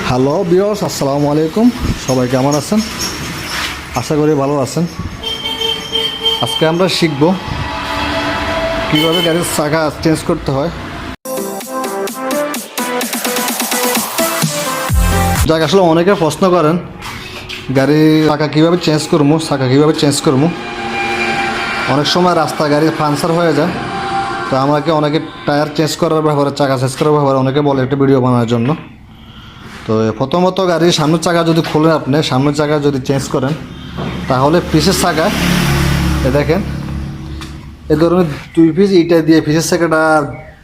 Hello viewers, আসসালামু আলাইকুম। সবাই কেমন আছেন? আশা করি ভালো আছেন। আজকে আমরা শিখব কীভাবে গাড়ির চাকা চেঞ্জ করতে হয়। যাক, আসলে অনেকে প্রশ্ন করেন গাড়ির চাকা কীভাবে চেঞ্জ করবো। অনেক সময় রাস্তা গাড়ির পাংচার হয়ে যায়, তো আমাকে অনেকে টায়ার চেঞ্জ করার ব্যাপারে, চাকা চেঞ্জ করার ব্যাপারে অনেকে বলে একটা ভিডিও বানানোর জন্য। তো প্রথমত গাড়ির সামনের চাকা যদি খোলেন, আপনি সামনের চাকা যদি চেঞ্জ করেন, তাহলে পিসের চাকা দেখেন এ ধরনের 2 পিস ইটা দিয়ে পিসের চাকাটা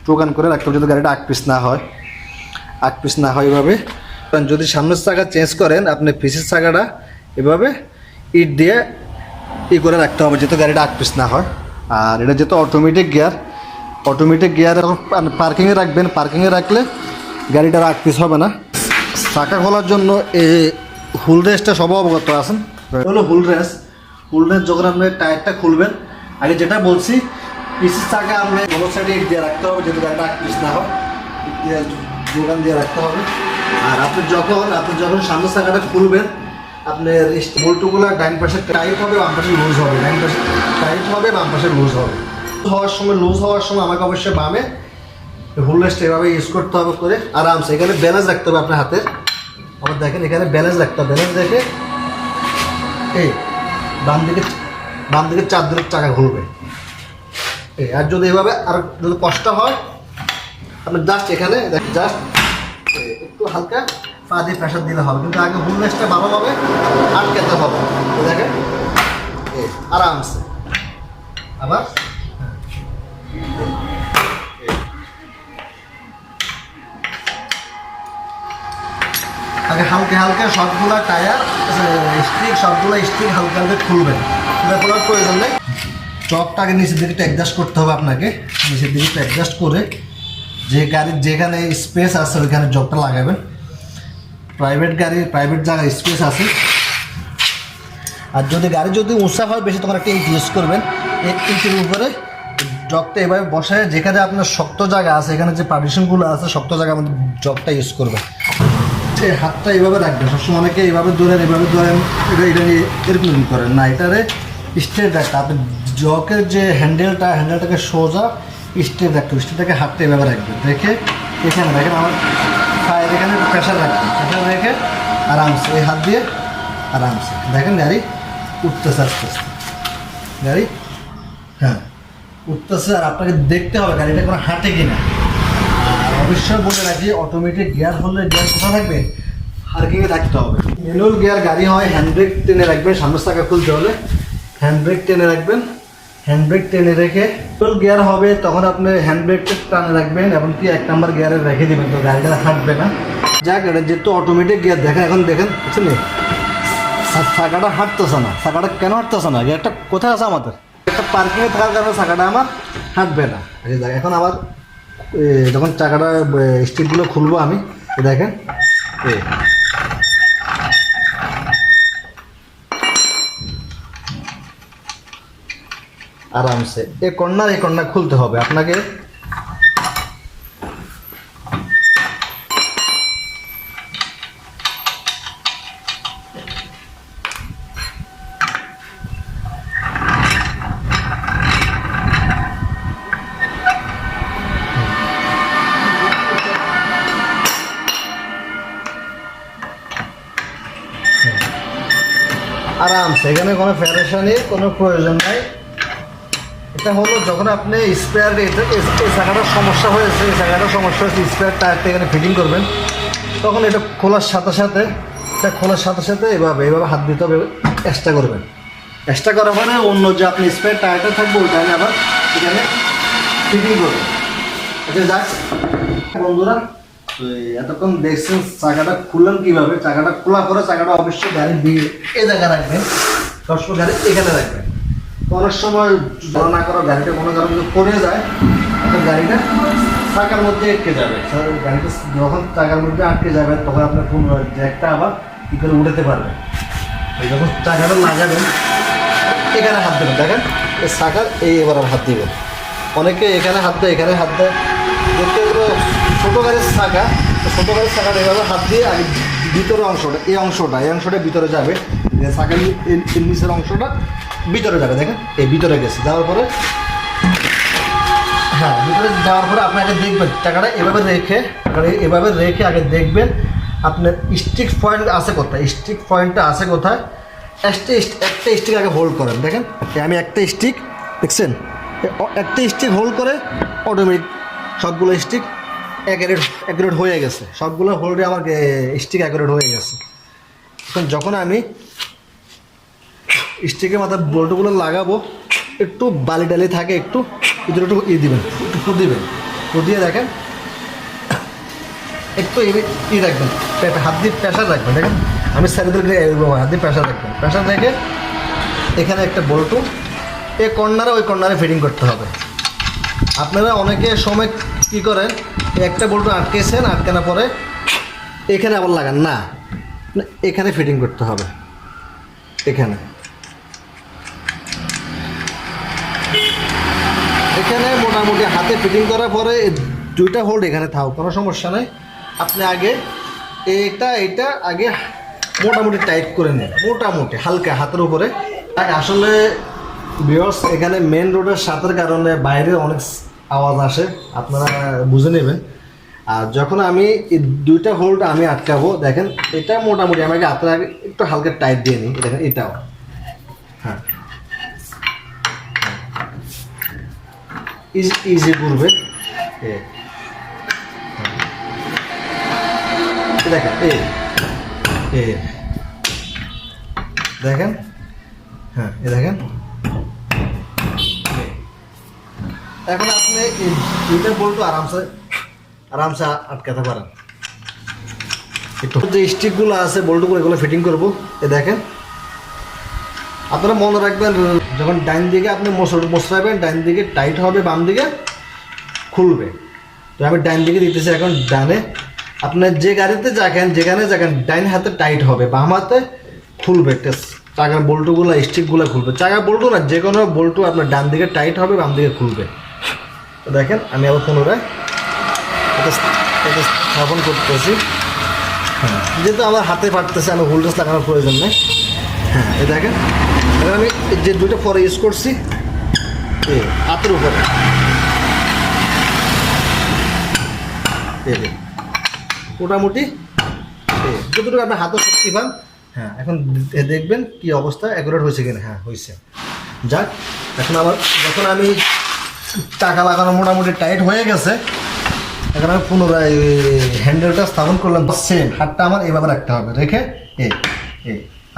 টোকান করে রাখতে হবে, যদি গাড়িটা 8 পিস না হয় এভাবে। যদি সামনের চাকা চেঞ্জ করেন, আপনি পিসের চাকাটা এভাবে ইট দিয়ে করে রাখতে হবে, যেহেতু গাড়িটা 8 পিস না হয়। আর এটা যেহেতু অটোমেটিক গিয়ার পার্কিংয়ে রাখবেন। পার্কিংয়ে রাখলে গাড়িটার 8 পিস হবে না। চাকা খোলার জন্য এই হুল রেসটা সব অবগত আছেন, হলো হুল রেস যখন আপনি টায়ারটা খুলবেন, আগে যেটা বলছি পিসের চাকা আপনি বড় সাইডে ইট দিয়ে রাখতে হবে, যেহেতু গাড়িটা 8 পিস না হয়, ইট দিয়ে যোগান দিয়ে রাখতে হবে। আর আপনি যখন সামনের চাকাটা খুলবেন, আপনার বল্টুগুলো ডাইন পাশে টাইট হবে, বাম পাশে লুজ হবে। ডাইন পাশে টাইট হবে, বাম পাশে লুজ হওয়ার সময় আমাকে অবশ্যই বামে হুল রেসটা এভাবে ইউজ করতে হবে করে আরামসে। এখানে ব্যালেন্স রাখতে হবে আপনার হাতের। আবার দেখেন এখানে ব্যালেন্স রাখতে হবে। ব্যালেন্স রেখে এই বাম দিকে 4 দিকের চাকা ঘুরবে। আর যদি এভাবে আর যদি কষ্ট হয়, আপনি জাস্ট এখানে একটু হালকা পা দিয়ে প্রেশার দিলে হবে, কিন্তু আগে হুল রেসটা ভালোভাবে আটকাতে হবে। দেখেন আরামসে। আবার আগে হালকা সবগুলা টায়ার সবগুলো স্ট্রিক হালকা খুলবেন। খোলার প্রয়োজন নেই। চকটা আগে নিচের দিকে অ্যাডজাস্ট করতে হবে আপনাকে। নিচের দিকে অ্যাডজাস্ট করে যে গাড়ির যেখানে স্পেস আছে ওইখানে জবটা লাগাবেন। প্রাইভেট জায়গায় স্পেস আছে। আর গাড়ি যদি উঁচা হয় বেশি, তখন একটা ইট ইউজ করবেন। এই ইটের উপরে জগটা এভাবে বসায়, যেখানে আপনার শক্ত জায়গা আছে, এখানে যে পার্টিশনগুলো আছে শক্ত জায়গা, আমাদের জগটা ইউজ করবেন। হাতটা এইভাবে রাখবেন সবসময়। অনেকে এইভাবে ধরেন এটা এরকম করেন না, এটারে স্ট্রেট রাখতে। আপনি জকের যে হ্যান্ডেলটাকে সোজা স্ট্রেট রাখতে হবে। স্ট্রেটটাকে হাতটা এইভাবে রাখবেন। রেখে এখানে দেখেন আমার পায়ের এখানে প্রেশার রাখবেন। প্রেশার রেখে আরামসে এই হাত দিয়ে আরামসে দেখেন গাড়ি উঠতেছে আস্তে আস্তে। গাড়ি উঠতেছে। আর আপনাকে দেখতে হবে গাড়িটা কোনো হাঁটে কিনা। আর অবশ্যই বলে রাখি, অটোমেটিক গিয়ার হলে গিয়ার কোথায় থাকবে? পার্কিংয়ে থাকতে হবে। ম্যানুয়াল গিয়ার গাড়ি হয়, হ্যান্ড ব্রেক টেনে রাখবেন। সামনের চাকা খুলতে হলে হ্যান্ড ব্রেক টেনে রাখবেন। হ্যান্ড ব্রেক টেনে রেখে ম্যানুয়াল গিয়ার হবে, তখন আপনি হ্যান্ড ব্রেকটা টানে রাখবেন, এমনকি 1 নাম্বার গিয়ারে রেখে দেবেন, তো গাড়িটা হাঁটবে না। যাক, এটা যেহেতু অটোমেটিক গিয়ার, এখন দেখেন বুঝছেন, আর চাকাটা হাঁটতেছে না। চাকাটা কেন হাঁটতেছে না? গিয়ারটা কোথায় আছে আমাদের? একটা পার্কিংয়ে থাকার কারণে চাকাটা আমার হাঁটবে না। এখন আবার যখন চাকাটা স্টিকগুলো খুলবো আমি, দেখেন আরামসে এই কর্নার খুলতে হবে আপনাকে। আরামসে, এখানে কোনো প্যারেশানির কোনো প্রয়োজন নাই। এটা হলো যখন আপনি স্পেয়ার এই জায়গাটার সমস্যা হয়েছে, স্পেয়ার টায়ারটা এখানে ফিটিং করবেন, তখন এটা খোলার সাথে সাথে এভাবে হাত দিতে হবে। এক্সট্রা করবেন। এক্সট্রা করার পরে অন্য যে আপনি স্পেয়ার টায়ারটা থাকবে ওইটা আবার এখানে ফিটিং করবেন। এটা যাক বন্ধুরা, এতক্ষণ দেখছেন চাকাটা খুললেন কীভাবে। চাকাটা খোলার পরে চাকাটা অবশ্যই গাড়ির দিকে এই জায়গায় রাখবেন, সবসময় গাড়ি এখানে রাখবেন। অনেক সময় ধরা না করা গাড়িটা কোনো কারণে যদি পড়ে যায়, তখন গাড়িটা চাকার মধ্যে আটকে যাবে। গাড়িটা যখন চাকার মধ্যে আটকে যাবে, তখন আপনার কোন জ্যাকটা আবার কী করে উঠাতে পারবেন। যখন চাকাটা লাগাবেন এখানে হাত দেবেন। দেখেন এই চাকার এবার হাত দিবেন। অনেকে এখানে হাত দেয়, দেখতে ছোটো গাড়ির চাকা ছোটো গাড়ির চাকাটা এভাবে হাত দিয়ে আগে ভিতরের অংশটা এই অংশটা ভিতরে যাবে, চাকার নিচের অংশটা ভিতরে যাবে। দেখেন এই ভিতরে গেছে, যাওয়ার পরে হ্যাঁ ভিতরে যাওয়ার পরে আপনি আগে দেখবেন চাকাটা এভাবে রেখে আগে দেখবেন আপনার স্টিক পয়েন্ট আছে কোথায়, স্টিক পয়েন্টটা আছে কোথায়। একটা স্টিক আগে হোল্ড করেন। দেখেন আমি একটা স্টিক দেখছেন, একটা স্টিক হোল্ড করে অটোমেটিক সবগুলো স্টিক অ্যাকুরেট হয়ে গেছে, সবগুলো হোল্ডে আমার স্টিক অ্যাকুরেট হয়ে গেছে। এখন যখন আমি স্টিকের মাথায় বোল্টগুলো লাগাবো, একটু বালি ডালি থাকে, একটু ভিতরে একটু দিবেন, একটু ফু দিয়ে দেখেন একটু রাখবেন, হাত দিয়ে প্রেশার রাখবেন। দেখেন আমি স্যারিদেরকে হাত দিয়ে প্রেশার রাখবেন, প্রেশার রেখে এখানে একটা বল্টু এই কর্নারে ওই কর্নারে ফিটিং করতে হবে। আপনারা অনেকে সময় কী করেন, একটা বল্টু আটকেছেন, আটকানোর পরে এখানে আবার লাগান না, এখানে ফিটিং করতে হবে। এখানে মোটামুটি হাতে ফিটিং করার পরে দুইটা হোল্ড এখানে থাকুক, কোনো সমস্যা নেই। আপনি আগে এটা আগে মোটামুটি টাইট করে নেন, মোটামুটি হালকা হাতের উপরে। আসলে ভিউয়ার্স এখানে মেন রোডের সাথের কারণে বাইরে অনেক আওয়াজ আসে, আপনারা বুঝে নেবেন। আর যখন আমি এই দুইটা হোল্ড আমি আটকাবো, দেখেন এটা মোটামুটি আমাকে হাতের আগে একটু হালকা টাইট দিয়ে নিই। দেখেন এটাও হ্যাঁ ইজি করবে। দেখেন দেখেন হ্যাঁ দেখেন। এখন আপনি দুইটা বল্টু আরামসে আটকাতে পারেন। একটু যে স্টিকগুলো আছে বল্টুগুলো এগুলো ফিটিং করবো। দেখেন আপনারা মনে রাখবেন, যখন ডাইন দিকে আপনি মশলাবেন, ডাইন দিকে টাইট হবে, বাম দিকে খুলবে। তো আমি ডাইন দিকে দিতেছি, এখন ডানে আপনার যে গাড়িতে যেখানে ডাইন হাতে টাইট হবে, বাম হাতে খুলবে। চাকার বল্টুগুলো স্টিকগুলো খুলবে, চাকার বল্টু না যে কোনো বল্টু আপনার ডান দিকে টাইট হবে, বাম দিকে খুলবে। তো দেখেন আমি আবার পুনরায় এটা স্থাপন করতেছি। হ্যাঁ যেহেতু আমার হাতে পারতেছে, আমি হোল্ডার্স লাগানোর প্রয়োজন নেই। হ্যাঁ এই দেখেন এবার আমি যে দুটো পরে ইউজ করছি হাতের উপরে, মোটামুটি যতটুকু আপনার হাতের শক্তি পান। হ্যাঁ এখন দেখবেন কি অবস্থা, অ্যাকুরেট হয়েছে কিনা। হ্যাঁ হয়েছে, যাক। এখন আবার যখন আমি টাকা লাগানো মোটামুটি টাইট হয়ে গেছে, এখন আমি পুনরায় হ্যান্ডেলটা স্থাপন করলাম। সেম হাতটা আমার এভাবে রাখতে হবে, রেখে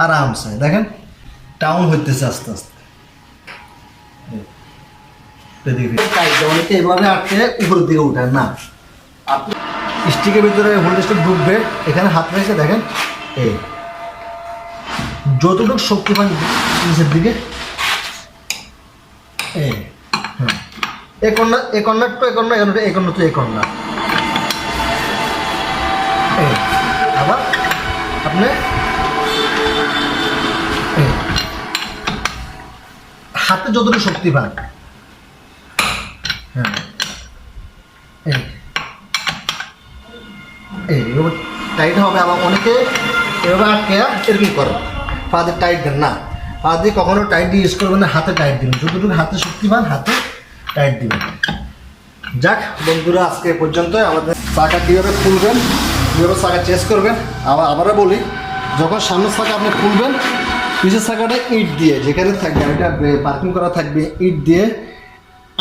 আরামসে দেখেন ডাউন হইতেছে আস্তে আস্তে। অনেকে এভাবে আটকে উপরের দিকে উঠেন না, আপনি স্টিকের ভিতরে হোল্ডারটা ঢুকবে, এখানে হাত রেখে দেখেন যতটুকু শক্তি পান নিচের দিকে। হ্যাঁ এই কর্নার টু এই কর্নার আবার আপনি হাতে যতটুকু শক্তি পান। হ্যাঁ এইভাবে টাইট হবে। আবার অনেকে এভাবে আটকে এরকম করে, পা দিয়ে টাইট দেন না, পা দিয়ে কখনো টাইট দিয়ে ইউজ করবেন না, হাতে টাইট দিবেন। যতটুকু হাতে শক্তি পান হাতে টাইট দিবেন। যাক বন্ধুরা, আজকে পর্যন্ত আমাদের চাকা কীভাবে খুলবেন, কীভাবে চাকা চেঞ্জ করবেন। আবারও বলি, যখন সামনের চাকা আপনি খুলবেন, পিছের চাকাটা ইট দিয়ে যেখানে গাড়িটা পার্কিং করা থাকবে ইট দিয়ে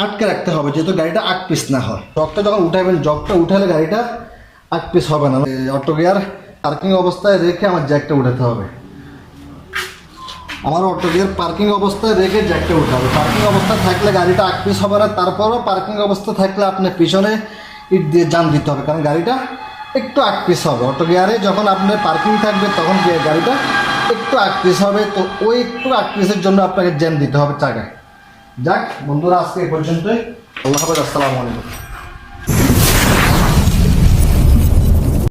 আটকে রাখতে হবে, যেহেতু গাড়িটা আট পিস না হয়। জগটা যখন উঠাবেন, জগটা উঠালে গাড়িটা আট পিস হবে না। অটো গিয়ার পার্কিং অবস্থায় রেখে আমার জ্যাকটা উঠাতে হবে। আমার অটো গিয়ার পার্কিং অবস্থায় রেখে জ্যাকটা উঠাবে। পার্কিং অবস্থা থাকলে গাড়িটা আট পিস হবে না। তারপরও পার্কিং অবস্থা থাকলে আপনার পিছনে ইট দিয়ে জাম দিতে হবে, কারণ গাড়িটা একটু আট পিস হবে। অটো গিয়ারে যখন আপনার পার্কিং থাকবে তখন গাড়িটা একটু আট পিস হবে, তো ওই একটু আট পিসের জন্য আপনাকে জ্যাম দিতে হবে চাকায়। যাক বন্ধুরা, আজকে এই পর্যন্তই। আল্লাহ হাফেজ, আসসালামু আলাইকুম।